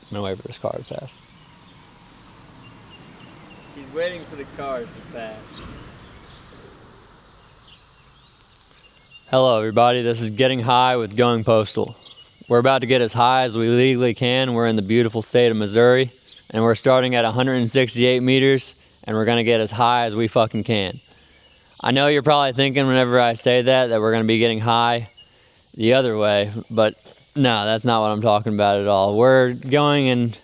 I'm gonna wait for this car to pass. He's waiting for the cars to pass. Hello everybody, this is Getting High with Going Postal. We're about to get as high as we legally can. We're in the beautiful state of Missouri, and we're starting at 168 meters, and we're gonna get as high as we fucking can. I know you're probably thinking whenever I say that we're gonna be getting high the other way, but no, that's not what I'm talking about at all. We're going and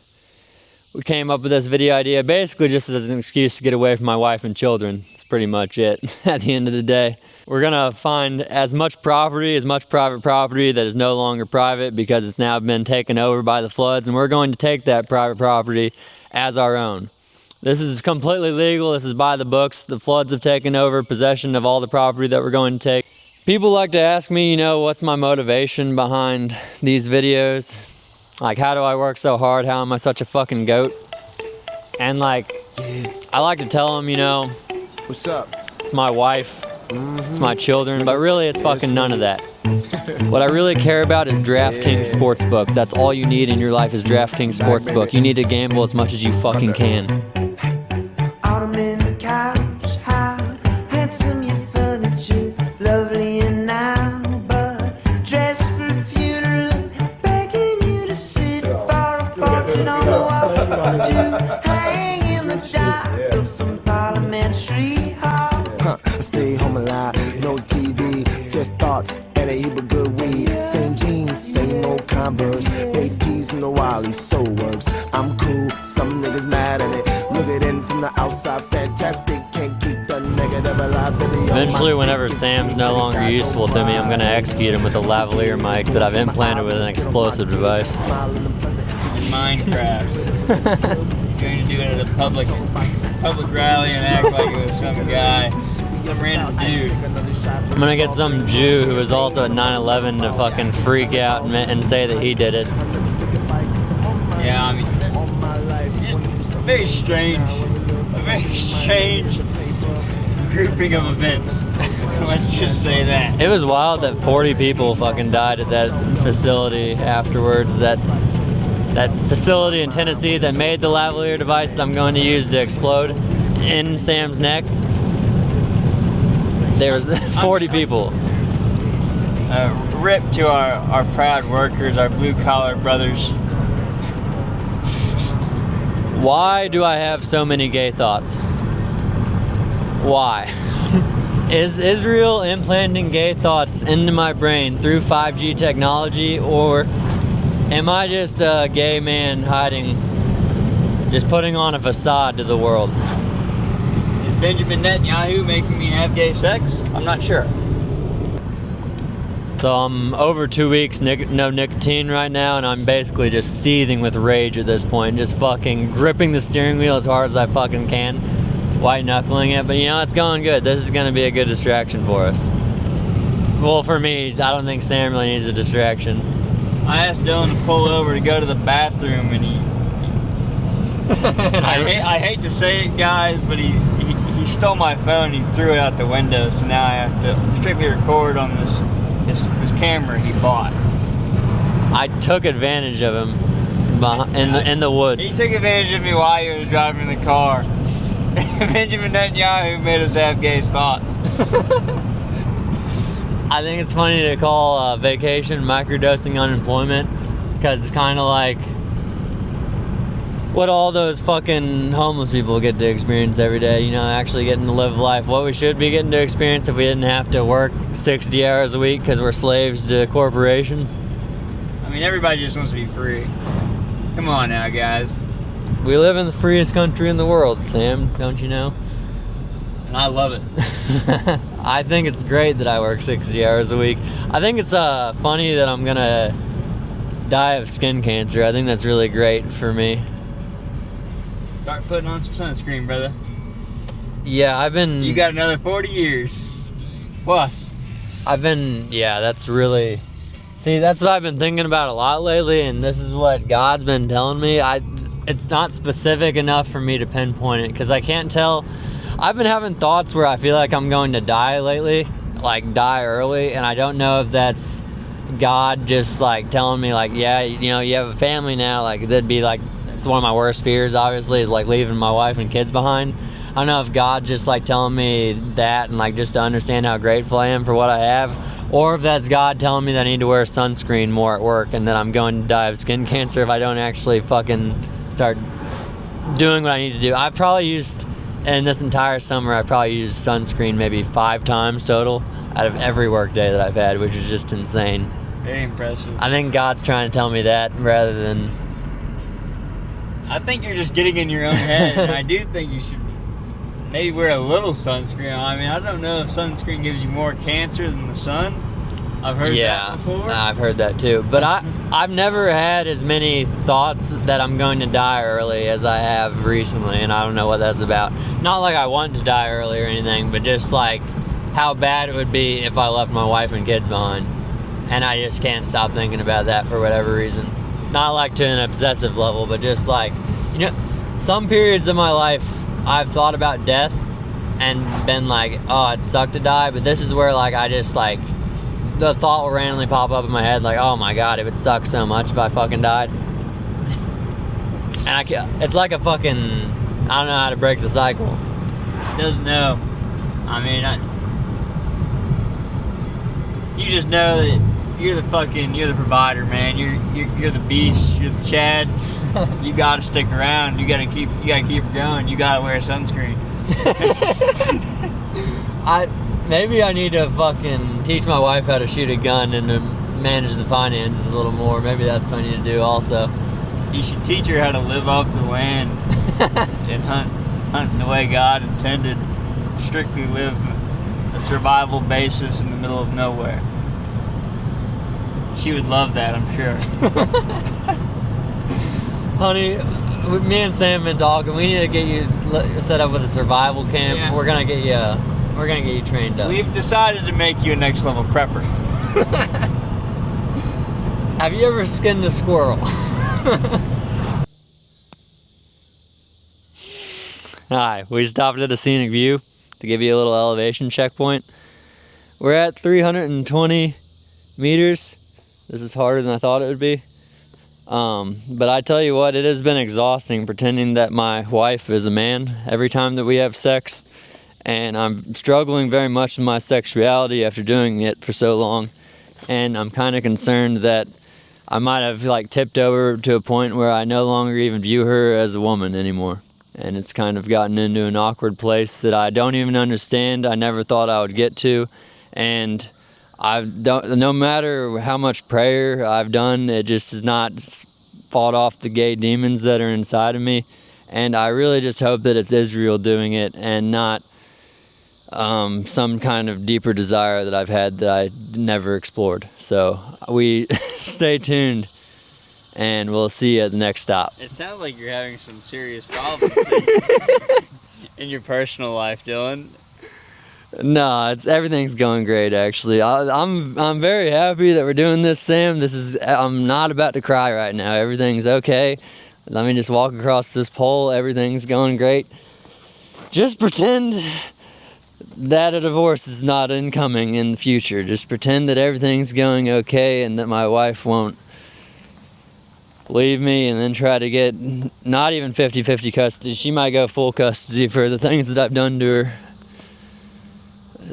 we came up with this video idea basically just as an excuse to get away from my wife and children. That's pretty much it at the end of the day. We're gonna find as much private property that is no longer private because it's now been taken over by the floods, and we're going to take that private property as our own. This is completely legal, this is by the books. The floods have taken over possession of all the property that we're going to take. People like to ask me, what's my motivation behind these videos? Like, how do I work so hard? How am I such a fucking goat? And I like to tell them, what's up? It's my wife. It's my children, but really it's fucking none of that. What I really care about is DraftKings Sportsbook. That's all you need in your life is DraftKings Sportsbook. You need to gamble as much as you fucking can. Autumn in the couch, how handsome your furniture, lovely and now, but dressed for a funeral, begging you to sit for a portrait on the wall, to hang in the dark of some parliamentary hall. I stay home alive, no TV, just thoughts and a heap of good weed. Same jeans, same old Converse, baked tees and the Wally so works. I'm cool, some niggas mad at it. Look at it from the outside, fantastic. Can't keep the negative alive, baby. Eventually, whenever Sam's no longer useful to me, I'm gonna execute him with a lavalier mic that I've implanted with an explosive device. Minecraft. Going to do it at a public rally and act like it was some guy, some random dude. I'm gonna get some Jew who was also at 9/11 to fucking freak out and say that he did it. Yeah, I mean, just a very strange grouping of events. Let's just say that. It was wild that 40 people fucking died at that facility afterwards. That facility in Tennessee that made the lavalier device that I'm going to use to explode in Sam's neck. There was 40 people. Rip to our proud workers, our blue-collar brothers. Why do I have so many gay thoughts? Why? Is Israel implanting gay thoughts into my brain through 5G technology, or am I just a gay man hiding, just putting on a facade to the world? Is Benjamin Netanyahu making me have gay sex? I'm not sure. So I'm over 2 weeks, no nicotine right now, and I'm basically just seething with rage at this point, just fucking gripping the steering wheel as hard as I fucking can, white knuckling it, but it's going good. This is gonna be a good distraction for us. Well, for me, I don't think Sam really needs a distraction. I asked Dylan to pull over to go to the bathroom, and I hate to say it, guys, but he stole my phone and he threw it out the window, so now I have to strictly record on this camera he bought. I took advantage of him in the woods. He took advantage of me while he was driving the car. Benjamin Netanyahu made us have gay thoughts. I think it's funny to call vacation microdosing unemployment, because it's kind of like what all those fucking homeless people get to experience every day, actually getting to live life. What we should be getting to experience if we didn't have to work 60 hours a week because we're slaves to corporations. I mean, everybody just wants to be free. Come on now, guys. We live in the freest country in the world, Sam, don't you know? And I love it. I think it's great that I work 60 hours a week. I think it's funny that I'm gonna die of skin cancer. I think that's really great for me. Start putting on some sunscreen, brother. Yeah, You got another 40 years. Plus. That's really... See, that's what I've been thinking about a lot lately, and this is what God's been telling me. It's not specific enough for me to pinpoint it, because I can't tell. I've been having thoughts where I feel like I'm going to die lately, like die early, and I don't know if that's God just like telling me like, yeah, you know, you have a family now. Like that'd be like, it's one of my worst fears, obviously, is like leaving my wife and kids behind. I don't know if God just like telling me that and like just to understand how grateful I am for what I have, or if that's God telling me that I need to wear sunscreen more at work and that I'm going to die of skin cancer if I don't actually fucking start doing what I need to do. I've probably used, in this entire summer, I've probably used sunscreen maybe 5 times total out of every work day that I've had, which is just insane. Very impressive. I think God's trying to tell me that rather than... I think you're just getting in your own head, and I do think you should maybe wear a little sunscreen. I mean, I don't know if sunscreen gives you more cancer than the sun. I've heard that before. I've heard that too. But I've never had as many thoughts that I'm going to die early as I have recently, and I don't know what that's about. Not like I want to die early or anything, but just like how bad it would be if I left my wife and kids behind. And I just can't stop thinking about that for whatever reason. Not like to an obsessive level, but just like, you know, some periods of my life I've thought about death and been like, oh, it'd suck to die, but this is where like I just like, the thought will randomly pop up in my head like, oh my god, it would suck so much if I fucking died. And it's like a fucking, I don't know how to break the cycle. Doesn't know. I mean, you just know that you're the provider, man. You're the beast. You're the Chad. You gotta stick around. You gotta keep going. You gotta wear sunscreen. Maybe I need to fucking teach my wife how to shoot a gun and to manage the finances a little more. Maybe that's what I need to do also. You should teach her how to live off the land and hunt the way God intended. Strictly live a survival basis in the middle of nowhere. She would love that, I'm sure. Honey, me and Sam have been talking. We need to get you set up with a survival camp. Yeah. We're gonna get you trained up. We've decided to make you a next level prepper. Have you ever skinned a squirrel? Hi, we stopped at a scenic view to give you a little elevation checkpoint. We're at 320 meters. This is harder than I thought it would be. But I tell you what, it has been exhausting pretending that my wife is a man every time that we have sex. And I'm struggling very much with my sexuality after doing it for so long. And I'm kind of concerned that I might have like tipped over to a point where I no longer even view her as a woman anymore. And it's kind of gotten into an awkward place that I don't even understand. I never thought I would get to. And no matter how much prayer I've done, it just has not fought off the gay demons that are inside of me. And I really just hope that it's Israel doing it and not some kind of deeper desire that I've had that I never explored. So we stay tuned and we'll see you at the next stop. It sounds like you're having some serious problems in your personal life, Dylan. No, everything's going great actually. I'm very happy that we're doing this, Sam. I'm not about to cry right now. Everything's okay. Let me just walk across this pole. Everything's going great. Just pretend that a divorce is not incoming in the future. Just pretend that everything's going okay and that my wife won't leave me and then try to get not even 50-50 custody. She might go full custody for the things that I've done to her.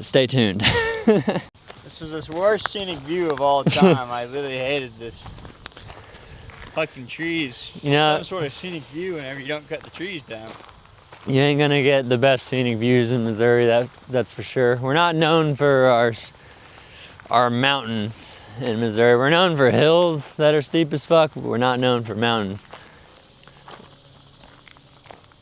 Stay tuned. This was this worst scenic view of all time. I literally hated this. Fucking trees. You know, some sort of scenic view whenever you don't cut the trees down. You ain't gonna get the best scenic views in Missouri, that's for sure. We're not known for our mountains in Missouri. We're known for hills that are steep as fuck, but we're not known for mountains.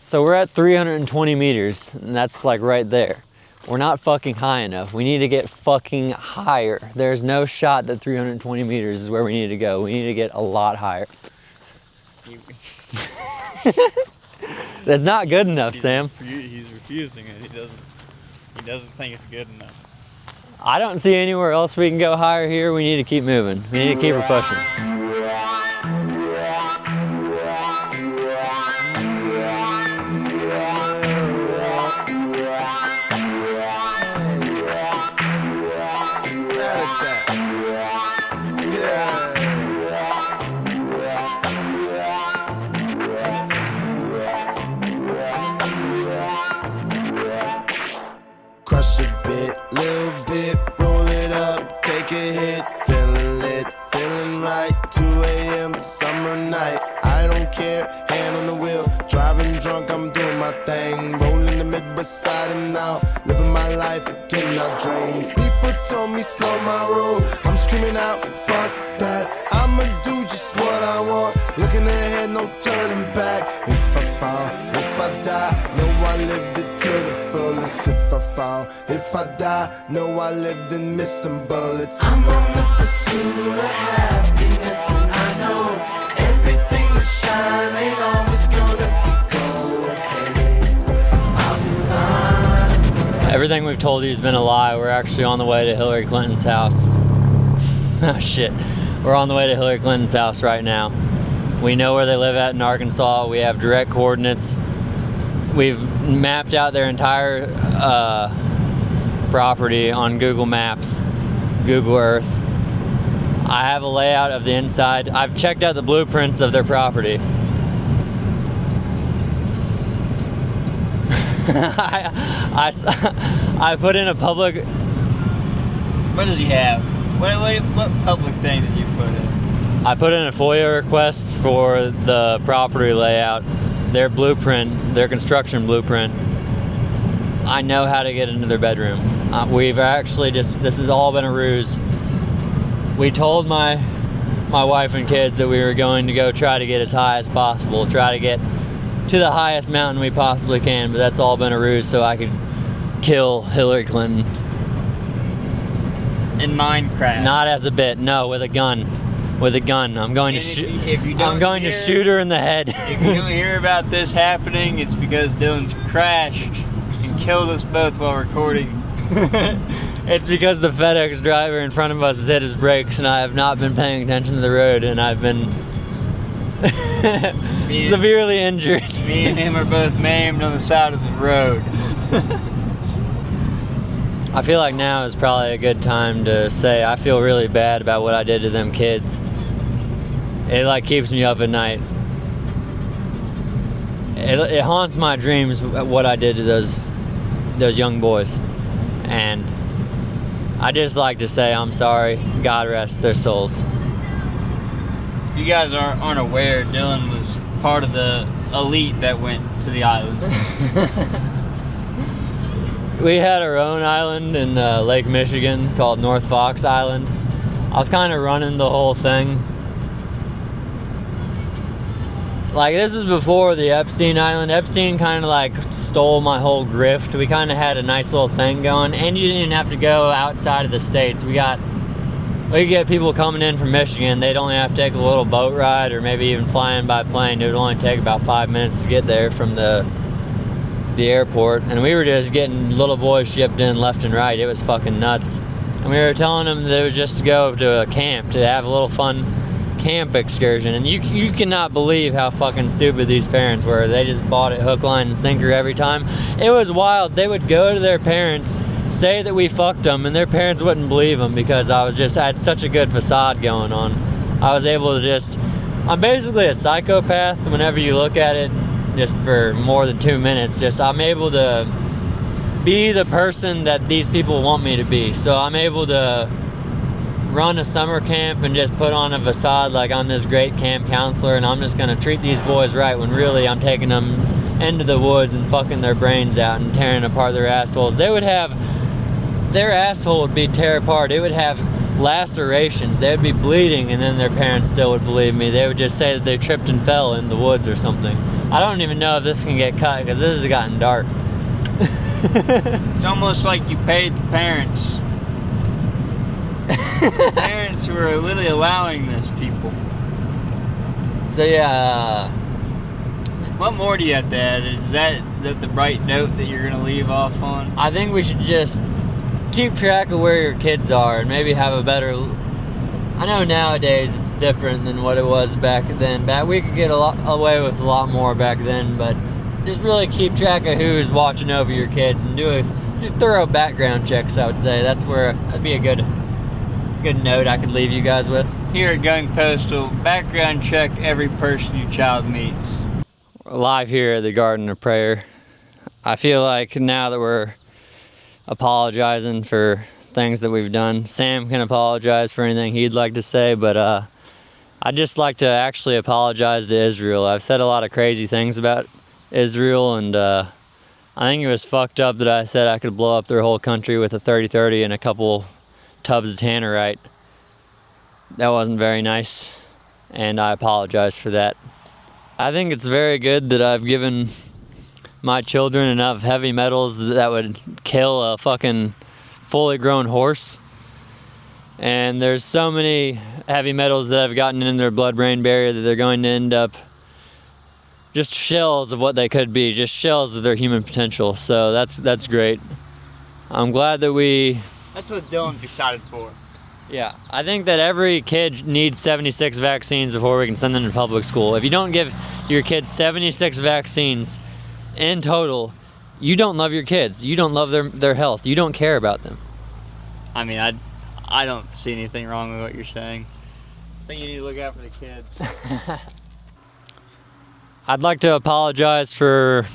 So we're at 320 meters, and that's like right there. We're not fucking high enough. We need to get fucking higher. There's no shot that 320 meters is where we need to go. We need to get a lot higher. That's not good enough, Sam. He's refusing it. He doesn't think it's good enough. I don't see anywhere else we can go higher here. We need to keep moving. We need to keep her pushing. summer night. I don't care, hand on the wheel, driving drunk, I'm doing my thing. Rolling the mid beside and now, living my life, getting our dreams. People told me slow my roll, I'm screaming out, fuck that. I'ma do just what I want, looking ahead, no turning back. If I fall, if I die, know I lived it to the fullest. If I fall, if I die, know I lived in missing bullets. I'm on the pursuit of happiness, and I know everything that shine ain't always gonna be gold. Hey, I'll be fine. Everything we've told you has been a lie. We're actually on the way to Hillary Clinton's house. Oh shit. We're on the way to Hillary Clinton's house right now. We know where they live at in Arkansas. We have direct coordinates. We've mapped out their entire property on Google Maps, Google Earth. I have a layout of the inside. I've checked out the blueprints of their property. I put in a public... What does he have? What public thing did you put in? I put in a FOIA request for the property layout, their blueprint, their construction blueprint. I know how to get into their bedroom. We've actually this has all been a ruse. We told my wife and kids that we were going to go try to get as high as possible, try to get to the highest mountain we possibly can, but that's all been a ruse so I could kill Hillary Clinton. In Minecraft. Not as a bit, no, with a gun. With a gun. I'm going to shoot. I'm going to shoot her in the head. If you don't hear about this happening, it's because Dylan's crashed and killed us both while recording. It's because the FedEx driver in front of us has hit his brakes and I have not been paying attention to the road and I've been severely injured. Me and him are both maimed on the side of the road. I feel like now is probably a good time to say I feel really bad about what I did to them kids. It like keeps me up at night. It haunts my dreams what I did to those young boys. And I just like to say I'm sorry. God rest their souls. If you guys aren't aware, Dylan was part of the elite that went to the island. We had our own island in Lake Michigan called North Fox Island. I was kind of running the whole thing. Like, this was before the Epstein Island. Epstein kind of like stole my whole grift. We kind of had a nice little thing going, and you didn't even have to go outside of the states. We get people coming in from Michigan. They'd only have to take a little boat ride or maybe even fly in by plane. It would only take about 5 minutes to get there from the airport, and we were just getting little boys shipped in left and right. It was fucking nuts. And we were telling them that it was just to go to a camp, to have a little fun camp excursion. And you cannot believe how fucking stupid these parents were. They just bought it hook, line, and sinker every time. It was wild. They would go to their parents, say that we fucked them, and their parents wouldn't believe them because I had such a good facade going on. I was able to I'm basically a psychopath whenever you look at it. Just for more than 2 minutes, I'm able to be the person that these people want me to be. So I'm able to run a summer camp and just put on a facade like I'm this great camp counselor and I'm just gonna treat these boys right when really I'm taking them into the woods and fucking their brains out and tearing apart their assholes. Their asshole would be tear apart. It would have lacerations. They would be bleeding, and then their parents still would believe me. They would just say that they tripped and fell in the woods or something. I don't even know if this can get cut because this has gotten dark. It's almost like you paid the parents. Parents who are literally allowing this, people. So yeah. What more do you have to add? Is that the right note that you're gonna leave off on? I think we should just keep track of where your kids are and maybe have a better... I know nowadays it's different than what it was back then. We could get away with a lot more back then, but just really keep track of who's watching over your kids and do thorough background checks, I would say. That'd be a good note I could leave you guys with. Here at Going Postal, background check every person your child meets. We're live here at the Garden of Prayer. I feel like now that we're apologizing for things that we've done, Sam can apologize for anything he'd like to say, but I I'd just like to actually apologize to Israel. I've said a lot of crazy things about Israel, and I think it was fucked up that I said I could blow up their whole country with a 30-30 and a couple tubs of tannerite. That wasn't very nice, and I apologize for that. I think it's very good that I've given my children enough heavy metals that would kill a fucking fully grown horse. And there's so many heavy metals that have gotten in their blood-brain barrier that they're going to end up just shells of what they could be, just shells of their human potential. So that's great. I'm glad that we... That's what Dylan's excited for. Yeah, I think that every kid needs 76 vaccines before we can send them to public school. If you don't give your kids 76 vaccines in total, you don't love your kids. You don't love their health. You don't care about them. I mean, I don't see anything wrong with what you're saying. I think you need to look out for the kids. I'd like to apologize for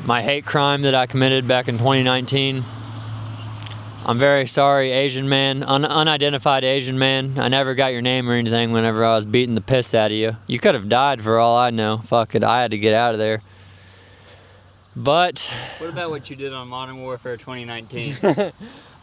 my hate crime that I committed back in 2019. I'm very sorry, Asian man, unidentified Asian man. I never got your name or anything whenever I was beating the piss out of you. You could have died for all I know. Fuck it, I had to get out of there. But... What about what you did on Modern Warfare 2019?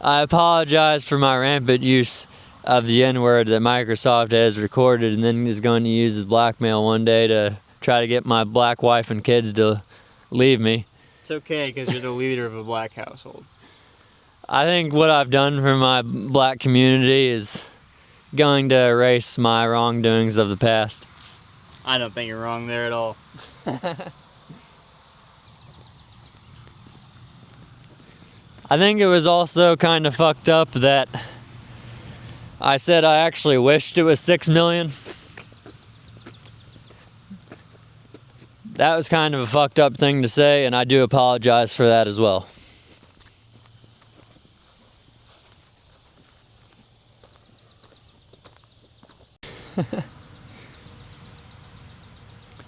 I apologize for my rampant use of the N-word that Microsoft has recorded and then is going to use as blackmail one day to try to get my black wife and kids to leave me. It's okay, because you're the leader of a black household. I think what I've done for my black community is going to erase my wrongdoings of the past. I don't think you're wrong there at all. I think it was also kind of fucked up that I said I actually wished it was 6 million. That was kind of a fucked up thing to say, and I do apologize for that as well.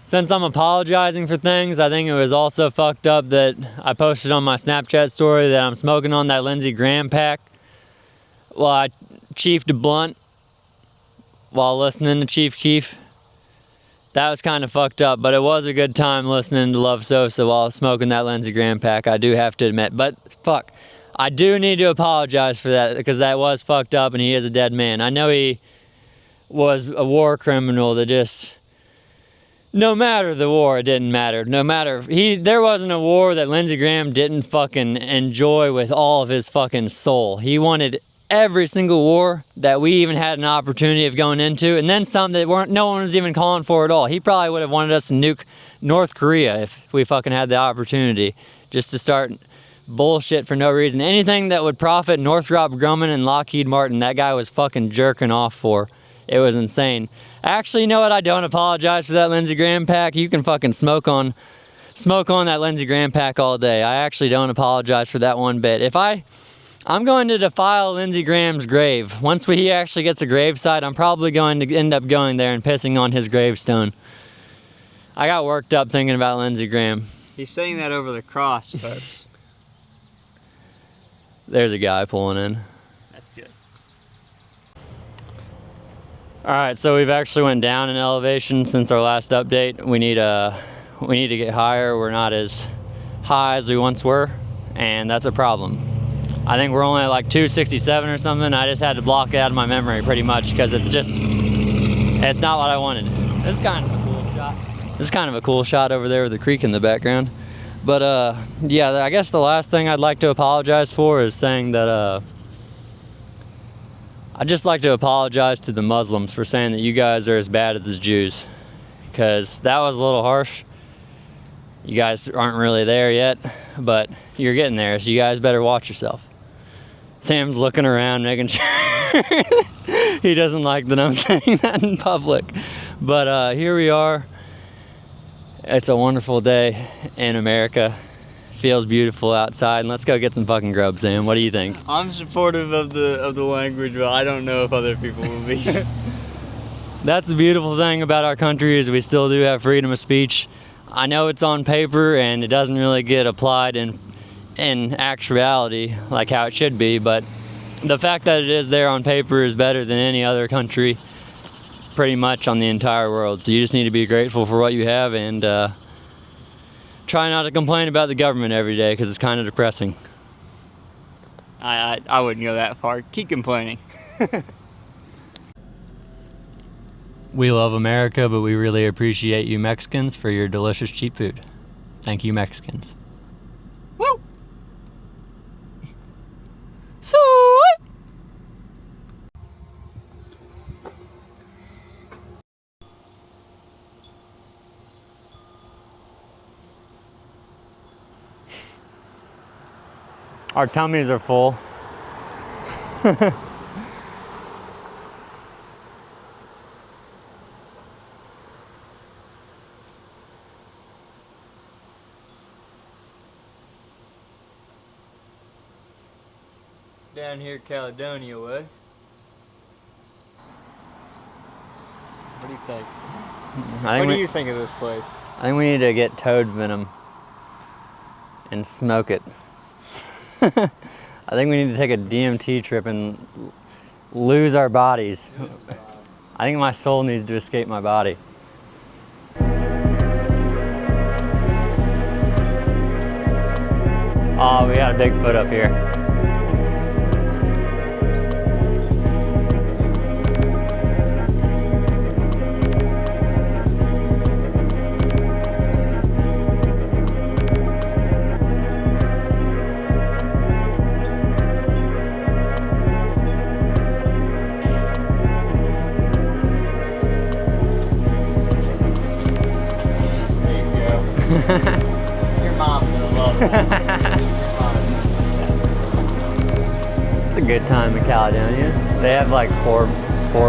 Since I'm apologizing for things, I think it was also fucked up that I posted on my Snapchat story that I'm smoking on that Lindsey Graham pack while I chiefed a blunt while listening to Chief Keef. That was kind of fucked up, but it was a good time listening to Love Sosa while smoking that Lindsey Graham pack, I do have to admit. But fuck, I do need to apologize for that because that was fucked up and he is a dead man. I know he was a war criminal that just... No matter the war, it didn't matter. No matter, there wasn't a war that Lindsey Graham didn't fucking enjoy with all of his fucking soul. He wanted every single war that we even had an opportunity of going into, and then some that no one was even calling for at all. He probably would have wanted us to nuke North Korea if we fucking had the opportunity, just to start bullshit for no reason. Anything that would profit Northrop Grumman and Lockheed Martin, that guy was fucking jerking off for. It was insane. Actually, you know what? I don't apologize for that Lindsey Graham pack. You can fucking smoke on that Lindsey Graham pack all day. I actually don't apologize for that one bit. I'm going to defile Lindsey Graham's grave. Once he actually gets a gravesite, I'm probably going to end up going there and pissing on his gravestone. I got worked up thinking about Lindsey Graham. He's saying that over the cross, folks. There's a guy pulling in. That's good. All right, so we've actually went down in elevation since our last update. We need to get higher. We're not as high as we once were, and that's a problem. I think we're only at like 267 or something. I just had to block it out of my memory pretty much because it's not what I wanted. It's kind of a cool shot. It's kind of a cool shot over there with the creek in the background. But yeah, I guess the last thing I'd like to apologize for is saying that I'd just like to apologize to the Muslims for saying that you guys are as bad as the Jews, because that was a little harsh. You guys aren't really there yet, but you're getting there, so you guys better watch yourself. Sam's looking around, making sure he doesn't like that I'm saying that in public. But here we are. It's a wonderful day in America. Feels beautiful outside, and let's go get some fucking grub, Sam. What do you think? I'm supportive of the language, but I don't know if other people will be. That's the beautiful thing about our country is we still do have freedom of speech. I know it's on paper and it doesn't really get applied in actuality like how it should be, but the fact that it is there on paper is better than any other country pretty much on the entire world. So you just need to be grateful for what you have and try not to complain about the government every day because it's kind of depressing. I wouldn't go that far. Keep complaining. We love America, but we really appreciate you Mexicans for your delicious cheap food. Thank you, Mexicans. Woo! So. Our tummies are full. Down here, Caledonia way. What do you think? What do you think of this place? I think we need to get toad venom and smoke it. I think we need to take a DMT trip and lose our bodies. I think my soul needs to escape my body. Oh, we got a Bigfoot up here. Your mom's gonna love that. It's a good time in Caledonia. They have like four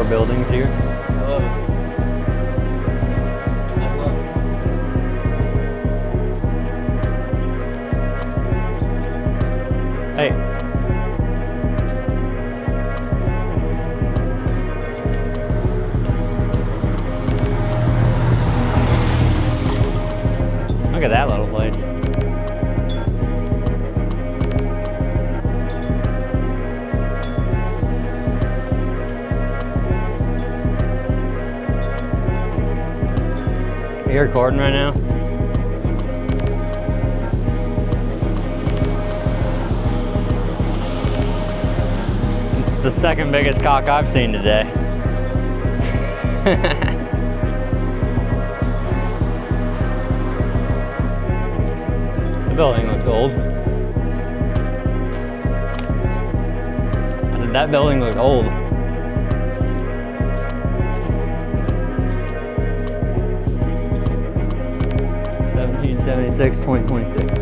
buildings here. I love it. I love Hey. Look at that little place. Are you recording right now? It's the second biggest cock I've seen today. The building looks old. I said that building looks old. '76, 2026.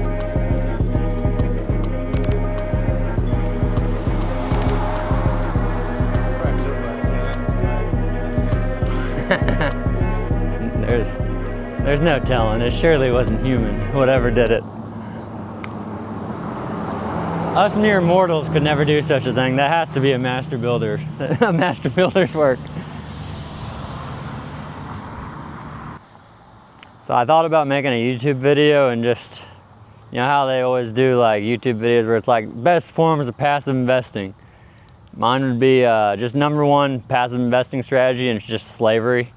There's no telling. It surely wasn't human, whatever did it. Us mere mortals could never do such a thing. That has to be a master builder, a master builder's work. So I thought about making a YouTube video and just, you know how they always do like YouTube videos where it's like best forms of passive investing. Mine would be just #1 passive investing strategy, and it's just slavery.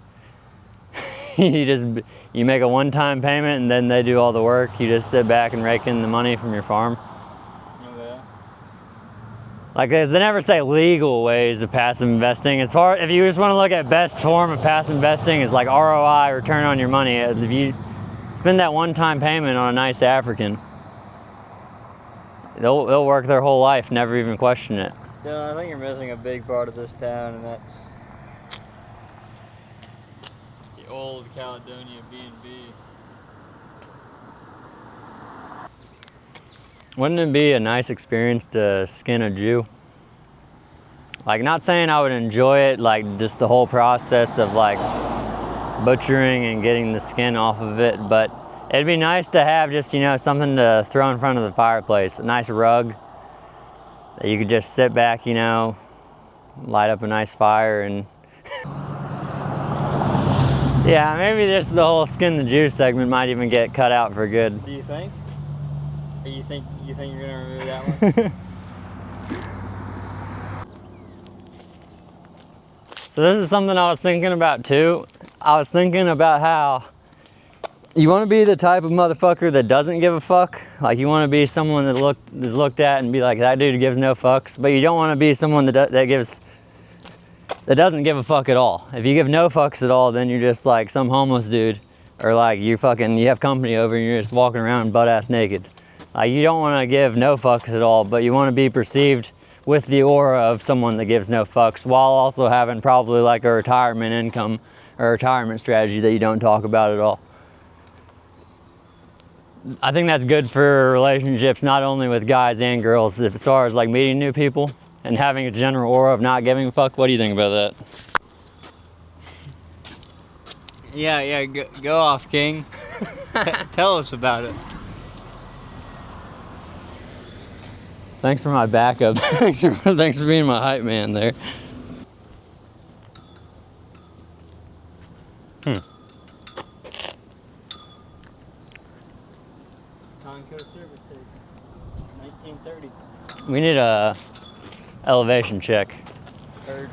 You make a one-time payment and then they do all the work. You just sit back and rake in the money from your farm. Okay. Like they never say legal ways of passive investing. As far if you just want to look at best form of passive investing is like ROI, return on your money. If you spend that one-time payment on a nice African, they'll work their whole life, never even question it. Yeah, I think you're missing a big part of this town, and that's the old Caledonia B&B. Wouldn't it be a nice experience to skin a Jew? Like, not saying I would enjoy it, like just the whole process of like butchering and getting the skin off of it, but it'd be nice to have just, you know, something to throw in front of the fireplace, a nice rug that you could just sit back, you know, light up a nice fire and yeah, maybe just the whole skin the Jew segment might even get cut out for good. Do you think? Or you think you're gonna remove that one? So this is something I was thinking about too. I was thinking about how you want to be the type of motherfucker that doesn't give a fuck. Like you want to be someone that is looked at and be like, that dude gives no fucks. But you don't want to be someone that doesn't give a fuck at all. If you give no fucks at all, then you're just like some homeless dude, or like you have company over and you're just walking around butt ass naked. Like you don't want to give no fucks at all, but you want to be perceived with the aura of someone that gives no fucks, while also having probably like a retirement income or retirement strategy that you don't talk about at all. I think that's good for relationships, not only with guys and girls, as far as like meeting new people and having a general aura of not giving a fuck. What do you think about that? Yeah, go off, King. Tell us about it. Thanks for my backup. Thanks for being my hype man there. Conco service station, 1930. We need a elevation check. Third.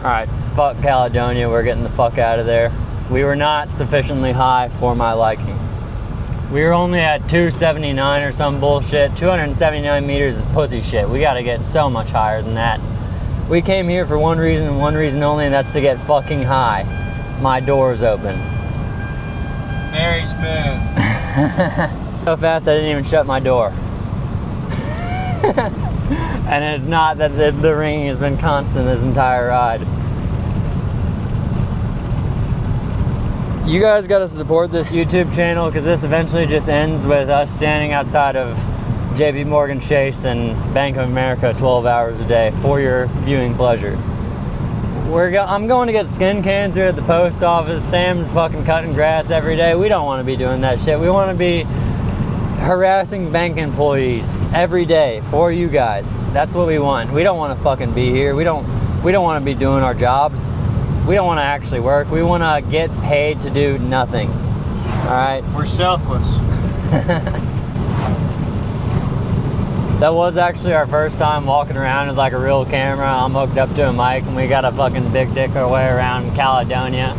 Alright, fuck Caledonia, we're getting the fuck out of there. We were not sufficiently high for my liking. We were only at 279 or some bullshit. 279 meters is pussy shit. We gotta get so much higher than that. We came here for one reason and one reason only, and that's to get fucking high. My door's open. Very smooth. So fast I didn't even shut my door. And it's not that the ringing has been constant this entire ride. You guys gotta support this YouTube channel, because this eventually just ends with us standing outside of JP Morgan Chase and Bank of America 12 hours a day for your viewing pleasure. I'm going to get skin cancer at the post office. Sam's fucking cutting grass every day. We don't want to be doing that shit. We want to be harassing bank employees every day for you guys. That's what we want. We don't want to fucking be here. We don't want to be doing our jobs. We don't want to actually work. We want to get paid to do nothing. All right? We're selfless. That was actually our first time walking around with like a real camera. I'm hooked up to a mic and we got a fucking big dick our way around Caledonia.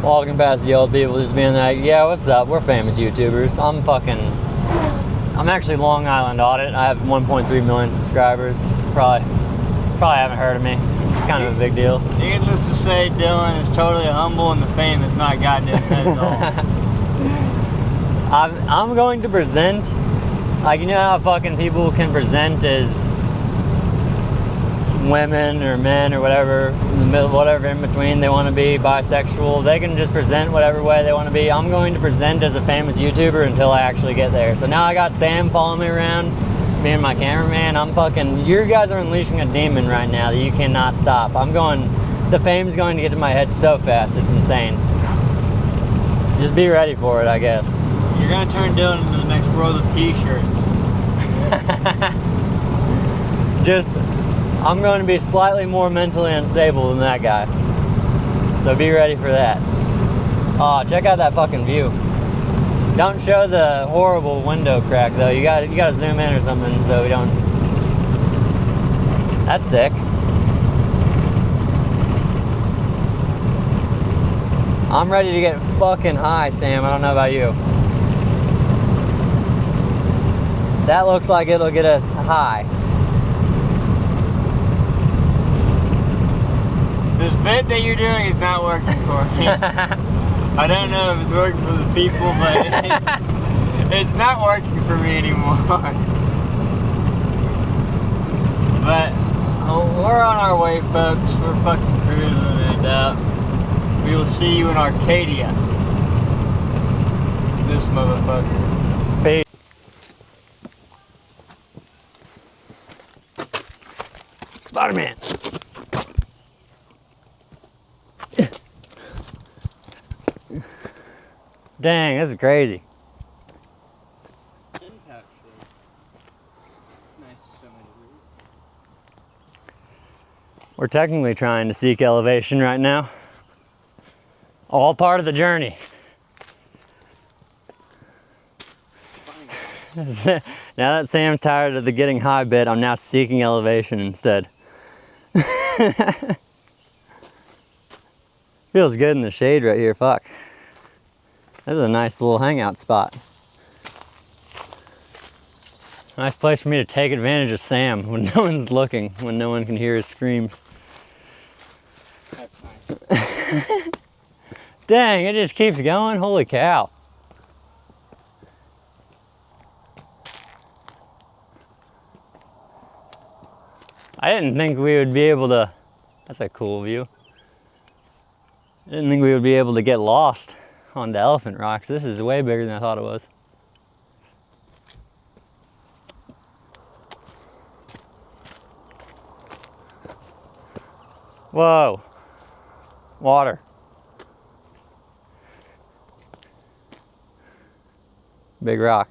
Walking past the old people just being like, yeah, what's up? We're famous YouTubers. I'm actually Long Island Audit. I have 1.3 million subscribers. Probably haven't heard of me. Kind of a big deal. Needless to say, Dylan is totally humble and the fame has not gotten to his head at all. I'm going to present, like, you know how fucking people can present as women or men or whatever, whatever in between they want to be, bisexual. They can just present whatever way they want to be. I'm going to present as a famous YouTuber until I actually get there. So now I got Sam following me around, me and my cameraman. You guys are unleashing a demon right now that you cannot stop. The fame's going to get to my head so fast, it's insane. Just be ready for it, I guess. You're gonna turn Dylan into the next world of t-shirts. I'm going to be slightly more mentally unstable than that guy. So be ready for that. Oh, check out that fucking view. Don't show the horrible window crack though. You gotta zoom in or something so we don't. That's sick. I'm ready to get fucking high, Sam. I don't know about you. That looks like it'll get us high. This bit that you're doing is not working for me. I don't know if it's working for the people, but it's not working for me anymore. But we're on our way, folks. We're fucking cruising it out. We will see you in Arcadia. This motherfucker. Peace. Spider-Man. Dang, this is crazy. We're technically trying to seek elevation right now. All part of the journey. Now that Sam's tired of the getting high bit, I'm now seeking elevation instead. Feels good in the shade right here, fuck. This is a nice little hangout spot. Nice place for me to take advantage of Sam when no one's looking, when no one can hear his screams. That's nice. Dang, it just keeps going, holy cow. I didn't think we would be able to, that's a cool view. I didn't think we would be able to get lost on the Elephant Rocks. This is way bigger than I thought it was. Whoa, water. Big rock.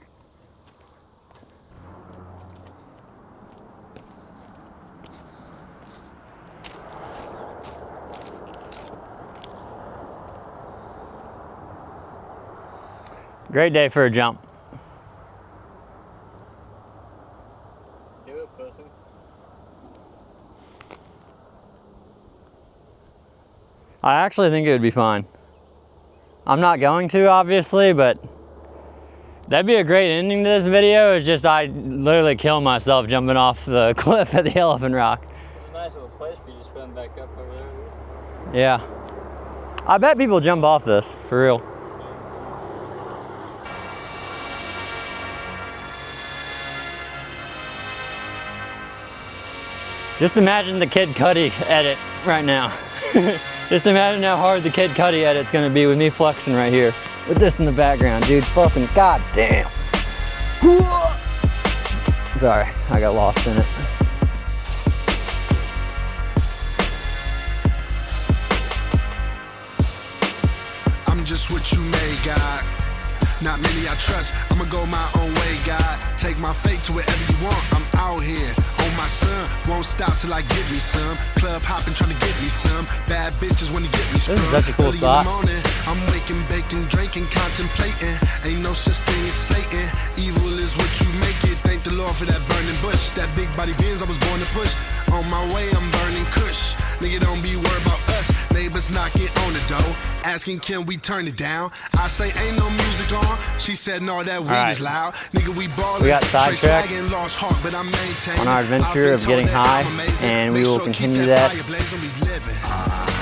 Great day for a jump. Do it, pussy. I actually think it would be fine. I'm not going to, obviously, but that'd be a great ending to this video. It's just I literally kill myself jumping off the cliff at the Elephant Rock. It's a nice little place for you to swim back up over there. Yeah. I bet people jump off this, for real. Just imagine the Kid Cudi edit right now. Just imagine how hard the Kid Cudi edit's gonna be with me flexing right here. With this in the background, dude. Fucking goddamn. Sorry, I got lost in it. I'm just what you made, God. Not many I trust. I'ma go my own way, God. Take my fate to wherever you want. I'm out here on my son. Won't stop till I get me some. Club hopping, trying to get me some. Bad bitches when you get me sprung. This is such a cool Early spot. in the morning, I'm waking, baking, drinking, contemplating. Ain't no such thing as Satan. Evil is what you make it. Thank the Lord for that burning bush. That big body Benz I was born to push. On my way, I'm burning kush. Nigga, don't be worried about us. Neighbors knocking on the door, asking can we turn it down. I say ain't no music on. She said no, that weed right. is loud. Nigga, we ballin'. We got sidetracked Straight swaggin', lost heart, but I'm maintaining. on our adventure of getting high, and we will continue that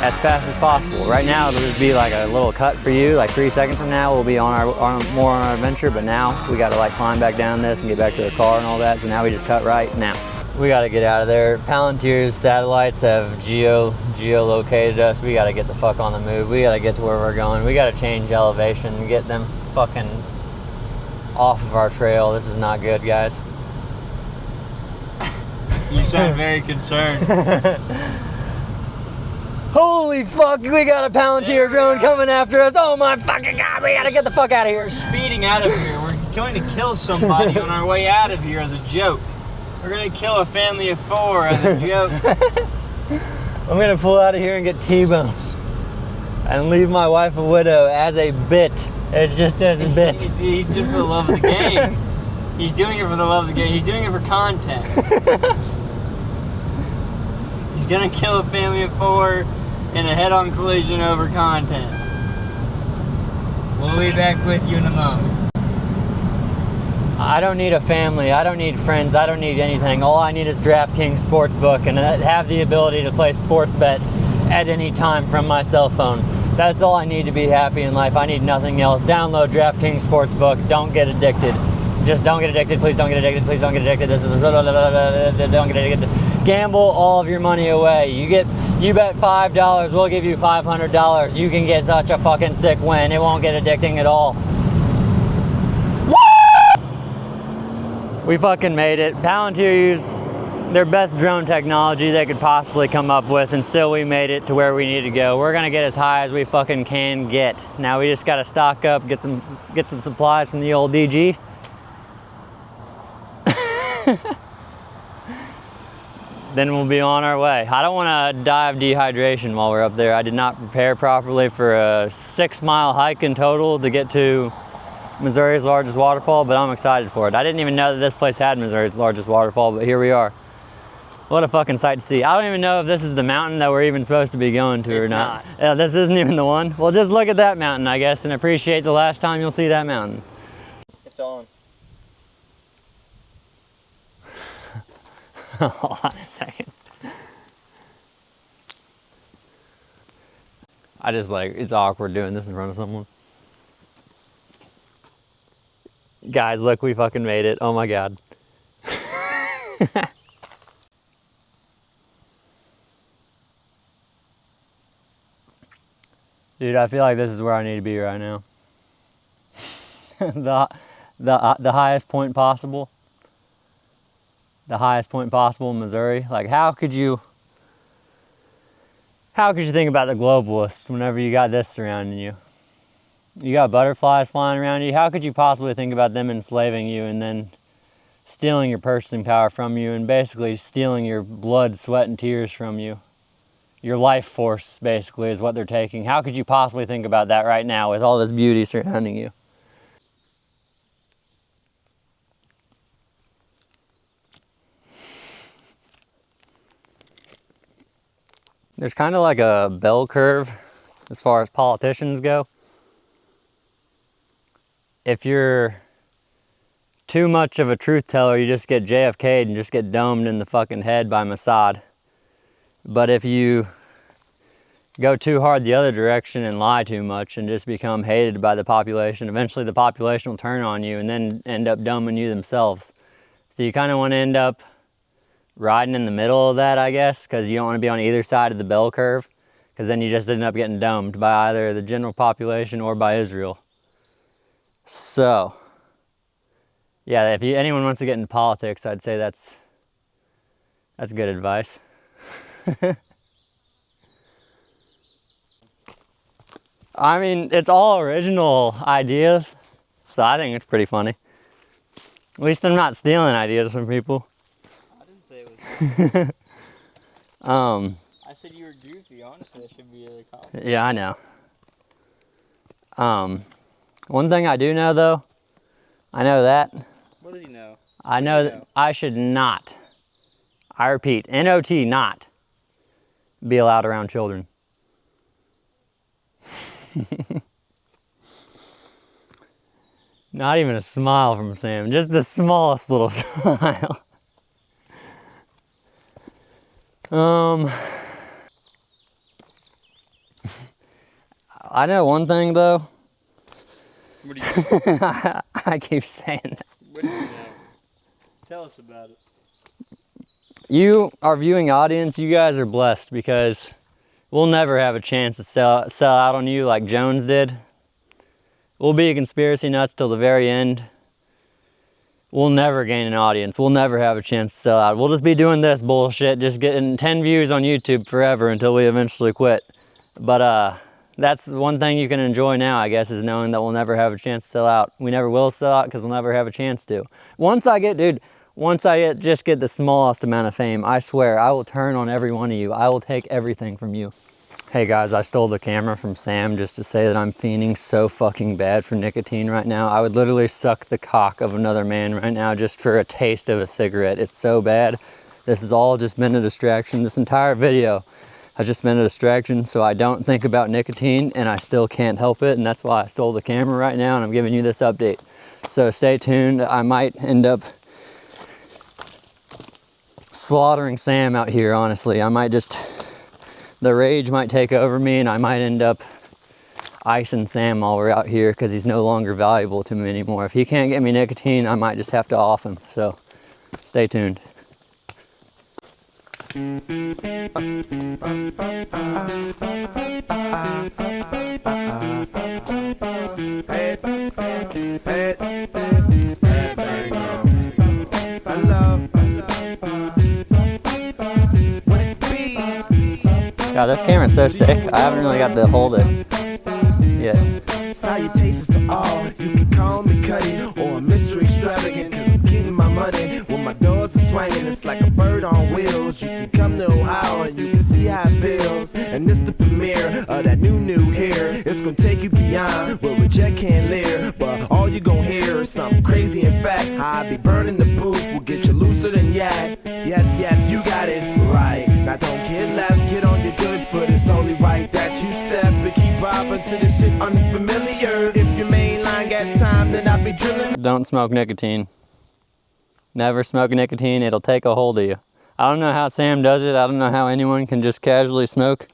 as fast as possible. Right now it'll just be like a little cut for you, like 3 seconds from now we'll be on more on our adventure, but now we gotta like climb back down this and get back to the car and all that, so now we just cut right now. We gotta get out of there. Palantir's satellites have geolocated us. We gotta get the fuck on the move. We gotta get to where we're going. We gotta change elevation and get them fucking off of our trail. This is not good, guys. You sound very concerned. Holy fuck, we got a Palantir drone coming after us. Oh my fucking god, we gotta get the fuck out of here. We're speeding out of here. We're going to kill somebody on our way out of here as a joke. We're going to kill a family of 4 as a joke. I'm gonna pull out of here and get T-boned. And leave my wife a widow as a bit. It's just as a bit. He's just for the love of the game. He's doing it for the love of the game. He's doing it for content. He's gonna kill a family of 4 in a head-on collision over content. We'll be back with you in a moment. I don't need a family, I don't need friends, I don't need anything. All I need is DraftKings Sportsbook and have the ability to place sports bets at any time from my cell phone. That's all I need to be happy in life. I need nothing else. Download DraftKings Sportsbook. Don't get addicted. Just don't get addicted. Please don't get addicted. Please don't get addicted. This is don't get addicted. Gamble all of your money away. You bet $5, we'll give you $500. You can get such a fucking sick win. It won't get addicting at all. We fucking made it. Palantir used their best drone technology they could possibly come up with, and still we made it to where we need to go. We're gonna get as high as we fucking can get. Now we just gotta stock up, get some supplies from the old DG. Then we'll be on our way. I don't wanna die of dehydration while we're up there. I did not prepare properly for a 6-mile hike in total to get to Missouri's largest waterfall, but I'm excited for it. I didn't even know that this place had Missouri's largest waterfall, but here we are. What a fucking sight to see. I don't even know if this is the mountain that we're even supposed to be going to or not. Yeah, this isn't even the one. Well, just look at that mountain, I guess, and appreciate the last time you'll see that mountain. It's on. Hold on a second. I just like, it's awkward doing this in front of someone. Guys, look, we fucking made it. Oh my God. Dude, I feel like this is where I need to be right now. the highest point possible. The highest point possible in Missouri. Like, how could you think about the globalists whenever you got this surrounding you? You got butterflies flying around you. How could you possibly think about them enslaving you and then stealing your purchasing power from you and basically stealing your blood, sweat, and tears from you? Your life force, basically, is what they're taking. How could you possibly think about that right now with all this beauty surrounding you? There's kind of like a bell curve as far as politicians go. If you're too much of a truth teller, you just get JFK'd and just get domed in the fucking head by Mossad. But if you go too hard the other direction and lie too much and just become hated by the population, eventually the population will turn on you and then end up dumbing you themselves. So you kind of want to end up riding in the middle of that, I guess, because you don't want to be on either side of the bell curve, because then you just end up getting domed by either the general population or by Israel. So, yeah, if anyone wants to get into politics, I'd say that's good advice. I mean, it's all original ideas, so I think it's pretty funny. At least I'm not stealing ideas from people. I didn't say it was. I said you were goofy. Honestly, that should be a compliment. Yeah, I know. One thing I do know, though, I know that. What does he know? I know that I should not, I repeat, N-O-T, not, be allowed around children. Not even a smile from Sam, just the smallest little smile. I know one thing, though. What do you know? I keep saying that. What do you know? Tell us about it. You, our viewing audience, you guys are blessed because we'll never have a chance to sell out on you like Jones did. We'll be a conspiracy nuts till the very end. We'll never gain an audience. We'll never have a chance to sell out. We'll just be doing this bullshit, just getting 10 views on YouTube forever until we eventually quit. But that's one thing you can enjoy now, I guess, is knowing that we'll never have a chance to sell out. We never will sell out because we'll never have a chance to. Once I get just get the smallest amount of fame, I swear, I will turn on every one of you. I will take everything from you. Hey guys, I stole the camera from Sam just to say that I'm fiending so fucking bad for nicotine right now. I would literally suck the cock of another man right now just for a taste of a cigarette. It's so bad. This has all just been a distraction. This entire video has just been a distraction, so I don't think about nicotine, and I still can't help it, and that's why I stole the camera right now, and I'm giving you this update. So stay tuned. I might end up slaughtering Sam out here, honestly. The rage might take over me, and I might end up icing Sam while we're out here because he's no longer valuable to me anymore. If he can't get me nicotine, I might just have to off him. So stay tuned. God, this camera's so sick. I haven't really got to hold it yet. Salutations to all. You can call me Cuddy or a mystery extravagant, 'cause I'm getting my money. When my doors are swinging, it's like a bird on wheels. You can come to Ohio and you can see how it feels. And it's the premiere of that new here. It's gonna take you beyond where a jet can't live. But all you gon' hear is something crazy. In fact, how I be burning the booth will get you looser than yak. Yep, you got it right. Now don't get left, get on your good foot. It's only right that you step and keep bobbing to this shit unfamiliar. If your main line got time, then I'll be drilling. Don't smoke nicotine. Never smoke nicotine, it'll take a hold of you. I don't know how Sam does it. I don't know how anyone can just casually smoke.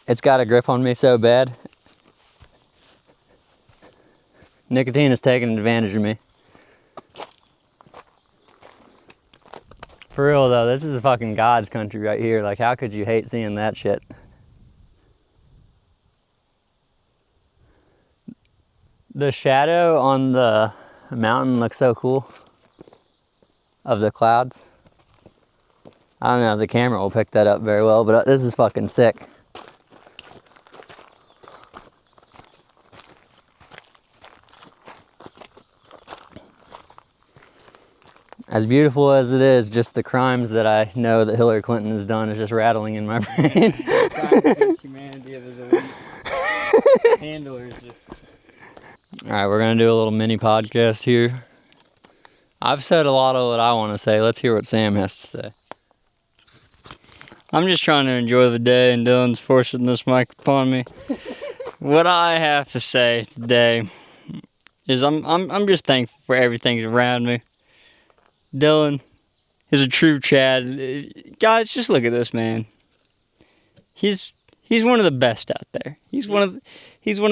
It's got a grip on me so bad. Nicotine has taken advantage of me. For real though, this is fucking God's country right here. Like, how could you hate seeing that shit? The shadow on the mountain looks so cool of the clouds. I don't know if the camera will pick that up very well, but this is fucking sick. As beautiful as it is, just the crimes that I know that Hillary Clinton has done is just rattling in my brain. Humanity of his elite handlers. All right, we're gonna do a little mini podcast here. I've said a lot of what I want to say. Let's hear what Sam has to say. I'm just trying to enjoy the day, and Dylan's forcing this mic upon me. What I have to say today is I'm just thankful for everything around me. Dylan is a true Chad. Guys, just look at this man. He's one of the best out there. He's one of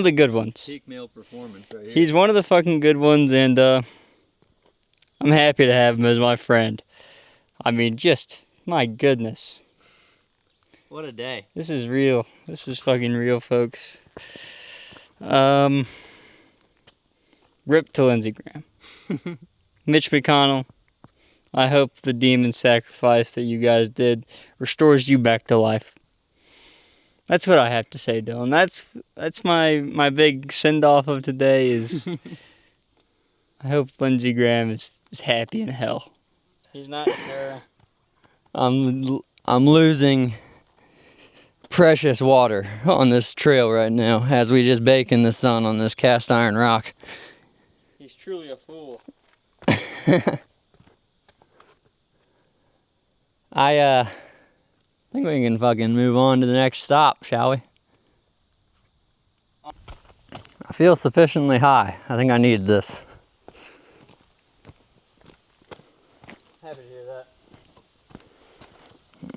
the good ones. Peak male performance right here. He's one of the fucking good ones, and I'm happy to have him as my friend. I mean, just my goodness. What a day. This is real. This is fucking real, folks. Rip to Lindsey Graham. Mitch McConnell, I hope the demon sacrifice that you guys did restores you back to life. That's what I have to say, Dylan. That's my big send-off of today is I hope Lindsey Graham is happy in hell. He's not sure. I'm losing precious water on this trail right now as we just bake in the sun on this cast iron rock. He's truly a fool. I think we can fucking move on to the next stop, shall we? I feel sufficiently high. I think I need this. Happy to hear that.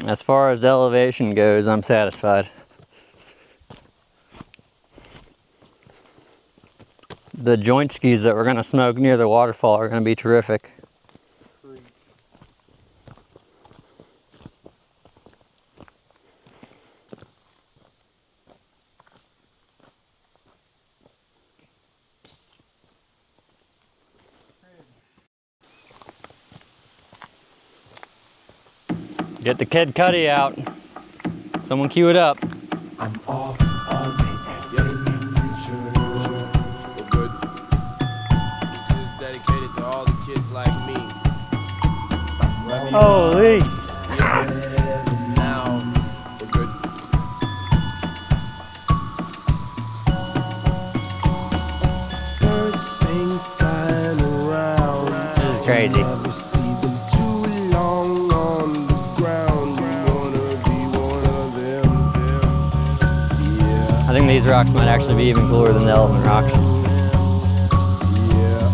As far as elevation goes, I'm satisfied. The joint skis that we're gonna smoke near the waterfall are gonna be terrific. Get the Kid Cudi out. Someone cue it up. I'm off on the adventure. We're good. This is dedicated to all the kids like me. Holy! Now, we're good. Birds sing flying around. Crazy. Never see them too long on the ground. You wanna be one of them. Yeah, I think these rocks might actually be even cooler than the Elephant Rocks. yeah.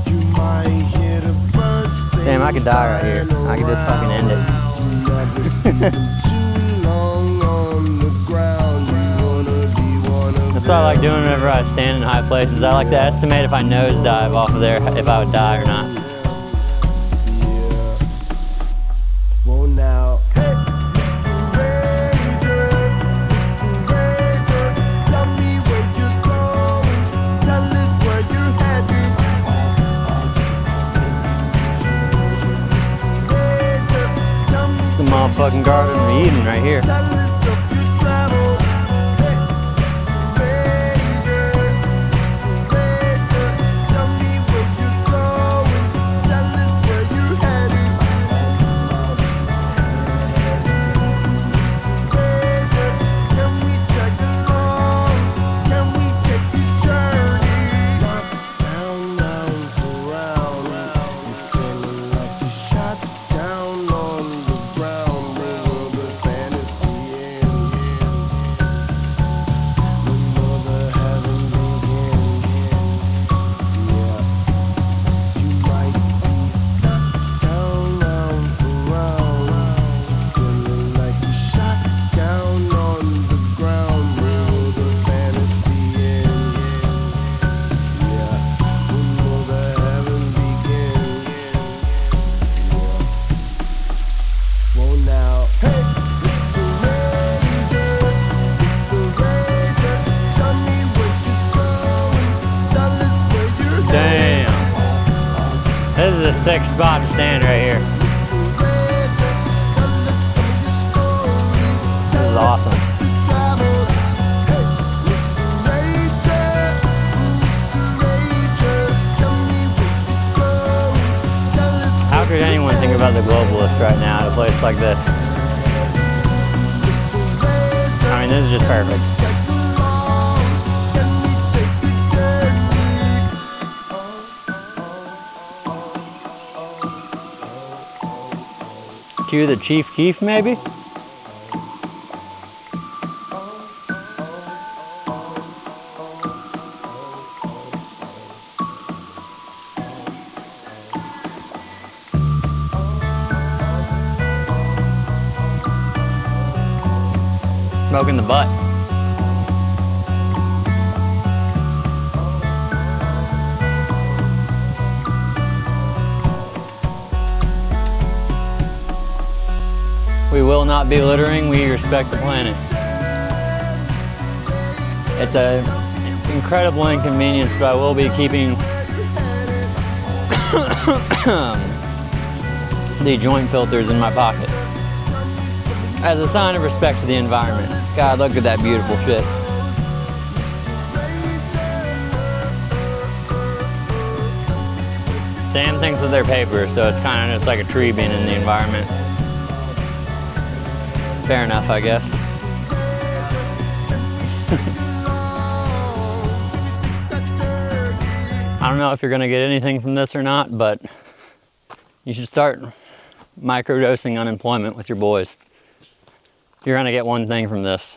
You might hear the birds sing. Sam, I could die right here. I could just fucking end it. You never see them too long on the ground. You wanna be one of That's what I like doing whenever I stand in high places. I like to estimate if I nosedive off of there, if I would die or not. Yeah. Well now, hey, Mr. Ranger, tell me where you're going. Tell us where you're headed. Mr. Ranger, tell me It's the motherfucking Garden of Eden right here. tell us of your travels. Hey, Mr. Ranger, tell me where you're going. sick spot to stand right here. This is awesome. How could anyone think about the globalists right now at a place like this? I mean, this is just perfect. Cue the Chief Keef, maybe? Smoking the butt. We will not be littering, we respect the planet. It's an incredible inconvenience, but I will be keeping the joint filters in my pocket as a sign of respect for the environment. God, look at that beautiful shit. Sam thinks that they're paper, so it's kind of just like a tree being in the environment. Fair enough, I guess. I don't know if you're gonna get anything from this or not, but you should start microdosing unemployment with your boys. You're gonna get one thing from this.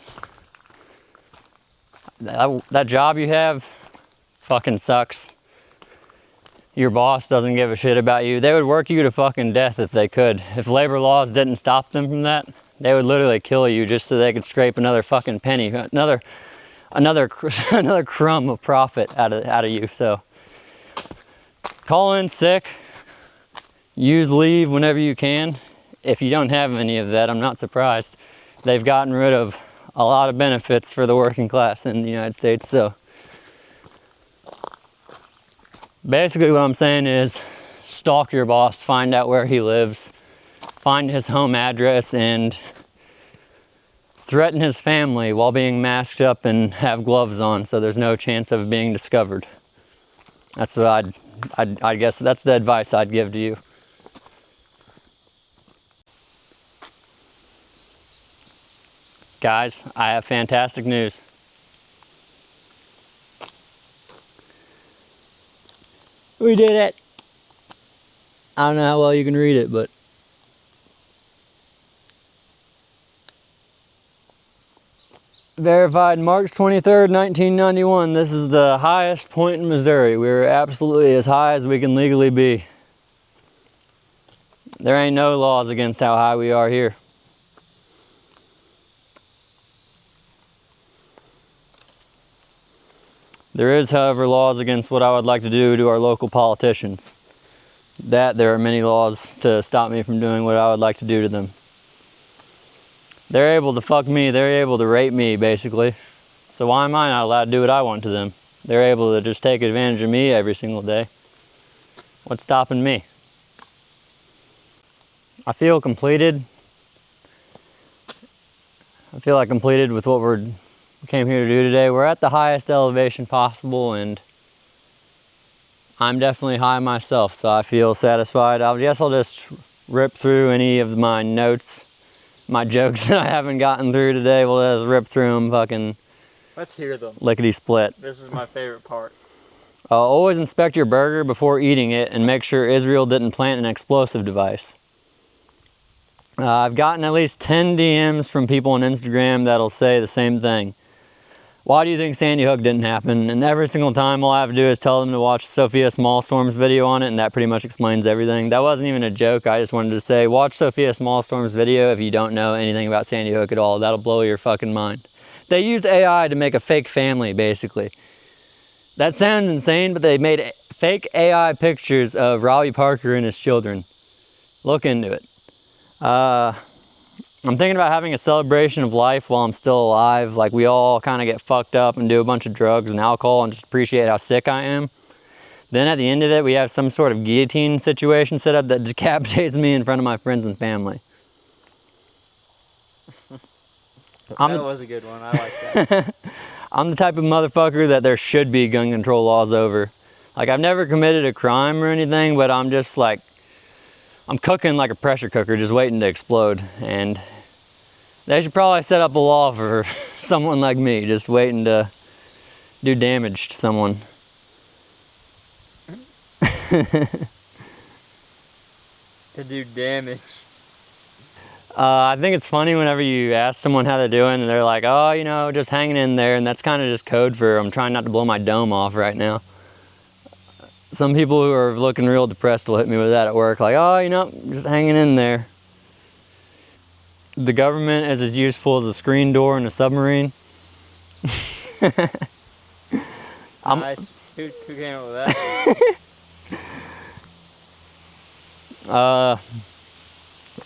That job you have fucking sucks. Your boss doesn't give a shit about you. They would work you to fucking death if they could. If labor laws didn't stop them from that, they would literally kill you just so they could scrape another fucking penny, another crumb of profit out of you. So call in sick, use leave whenever you can. If you don't have any of that, I'm not surprised. They've gotten rid of a lot of benefits for the working class in the United States. So basically what I'm saying is stalk your boss, find out where he lives, find his home address, and threaten his family while being masked up and have gloves on so there's no chance of being discovered. That's what I guess that's the advice I'd give to you. Guys, I have fantastic news. We did it. I don't know how well you can read it, but verified March 23rd, 1991. This is the highest point in Missouri. We're absolutely as high as we can legally be. There ain't no laws against how high we are here. There is, however, laws against what I would like to do to our local politicians. There are many laws to stop me from doing what I would like to do to them. They're able to fuck me, they're able to rape me, basically. So why am I not allowed to do what I want to them? They're able to just take advantage of me every single day. What's stopping me? I feel completed. I feel like completed with what we came here to do today. We're at the highest elevation possible, and I'm definitely high myself, so I feel satisfied. I guess I'll just rip through any of my notes, my jokes that I haven't gotten through today. We'll just rip through them, fucking Let's hear them. lickety split. This is my favorite part. Always inspect your burger before eating it and make sure Israel didn't plant an explosive device. I've gotten at least 10 DMs from people on Instagram that'll say the same thing. Why do you think Sandy Hook didn't happen? And every single time all I have to do is tell them to watch Sophia Smallstorm's video on it, and that pretty much explains everything. That wasn't even a joke. I just wanted to say, watch Sophia Smallstorm's video if you don't know anything about Sandy Hook at all. That'll blow your fucking mind. They used AI to make a fake family, basically. That sounds insane, but they made fake AI pictures of Robbie Parker and his children. Look into it. I'm thinking about having a celebration of life while I'm still alive. Like, we all kind of get fucked up and do a bunch of drugs and alcohol and just appreciate how sick I am. Then at the end of it, we have some sort of guillotine situation set up that decapitates me in front of my friends and family. That was a good one. I like that. I'm the type of motherfucker that there should be gun control laws over. Like, I've never committed a crime or anything, but I'm just like, I'm cooking like a pressure cooker, just waiting to explode. And they should probably set up a law for someone like me, just waiting to do damage to someone. To do damage. I think it's funny whenever you ask someone how they're doing and they're like, oh, you know, just hanging in there. And that's kind of just code for I'm trying not to blow my dome off right now. Some people who are looking real depressed will hit me with that at work, like, oh, you know, just hanging in there. The government is as useful as a screen door in a submarine. Nice. Who came up with that?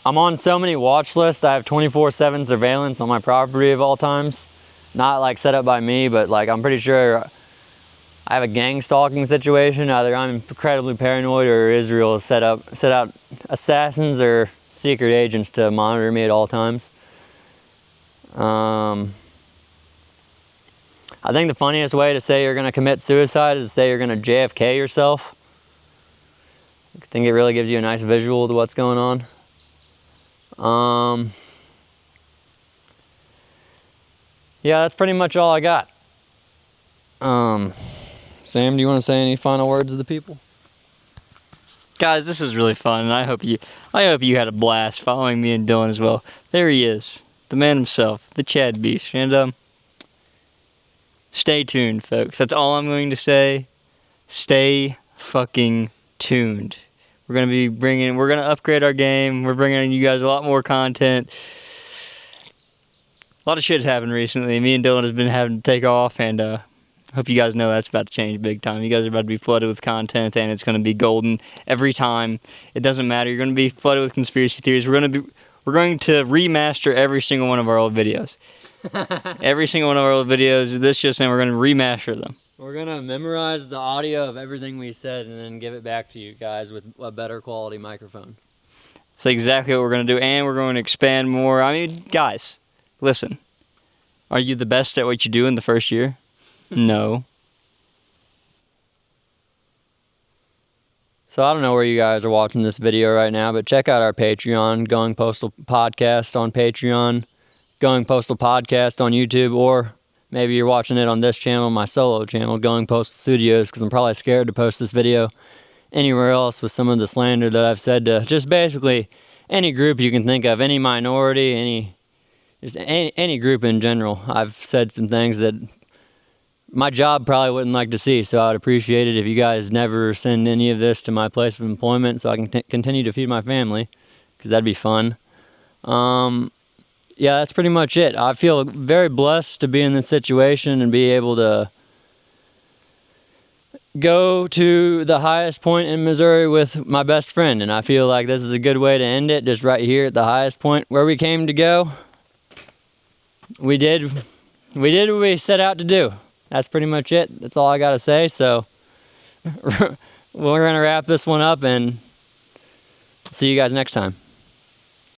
I'm on so many watch lists. I have 24/7 surveillance on my property of all times. Not like set up by me, but like I'm pretty sure I have a gang stalking situation. Either I'm incredibly paranoid or Israel has set out assassins or secret agents to monitor me at all times. I think the funniest way to say you're going to commit suicide is to say you're going to JFK yourself. I think it really gives you a nice visual to what's going on. Yeah, that's pretty much all I got. Sam, do you want to say any final words to the people? Guys, this was really fun, and I hope you had a blast following me and Dylan as well. There he is, the man himself, the Chad Beast, and stay tuned, folks. That's all I'm going to say. Stay fucking tuned. We're gonna upgrade our game. We're bringing you guys a lot more content. A lot of shit's happened recently. Me and Dylan has been having to take off, and hope you guys know that's about to change big time. You guys are about to be flooded with content, and it's going to be golden every time. It doesn't matter. You're going to be flooded with conspiracy theories. We're going to remaster every single one of our old videos. Every single one of our old videos. This just saying, we're going to remaster them. We're going to memorize the audio of everything we said and then give it back to you guys with a better quality microphone. That's exactly what we're going to do, and we're going to expand more. I mean, guys, listen. Are you the best at what you do in the first year? No. So I don't know where you guys are watching this video right now, but check out our Patreon, Going Postal Podcast on Patreon, Going Postal Podcast on YouTube, or maybe you're watching it on this channel, my solo channel, Going Postal Studios, because I'm probably scared to post this video anywhere else with some of the slander that I've said to just basically any group you can think of, any minority, any group in general. I've said some things that my job probably wouldn't like to see, so I'd appreciate it if you guys never send any of this to my place of employment so I can continue to feed my family, because that'd be fun. Yeah, that's pretty much it. I feel very blessed to be in this situation and be able to go to the highest point in Missouri with my best friend, and I feel like this is a good way to end it, just right here at the highest point where we came to go. We did what we set out to do. That's pretty much it. That's all I got to say. So we're going to wrap this one up and see you guys next time.